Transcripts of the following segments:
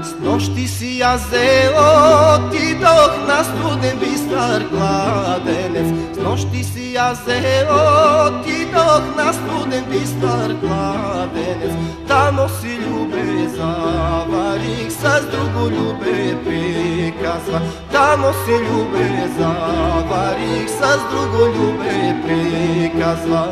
Снощи си я взел, отидох на студен Бистър Кладенец. Снощи си я взел, отидох на студен Бистър Кладенец. Тамо си любе заварих, с друго любе приказва. Тамо си любе заварих, с друго любе приказва.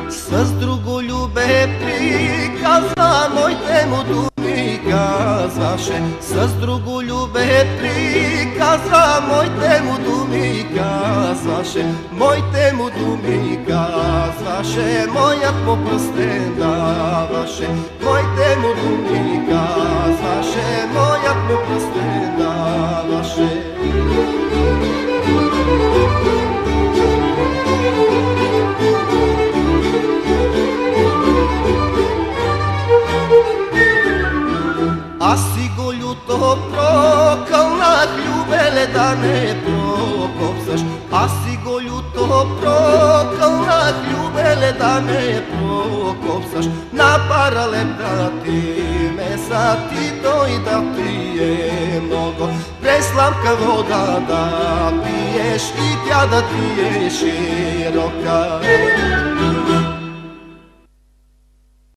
С друго любе приказва, моите му думи казваше. С друго любе приказва, моите му думи казваше. Моите му думи казваше, моят му пръстен даваше. Моите му думи казваше, моят му пръстен даваше. Аз си го люто прокълнах, любеле, да не прокопсаш. Аз си го люто прокълнах, любеле, да не прокопсаш. На паралеп да ти меса, ти той да пие много. През сламка вода да пиеш и тя да ти е широка.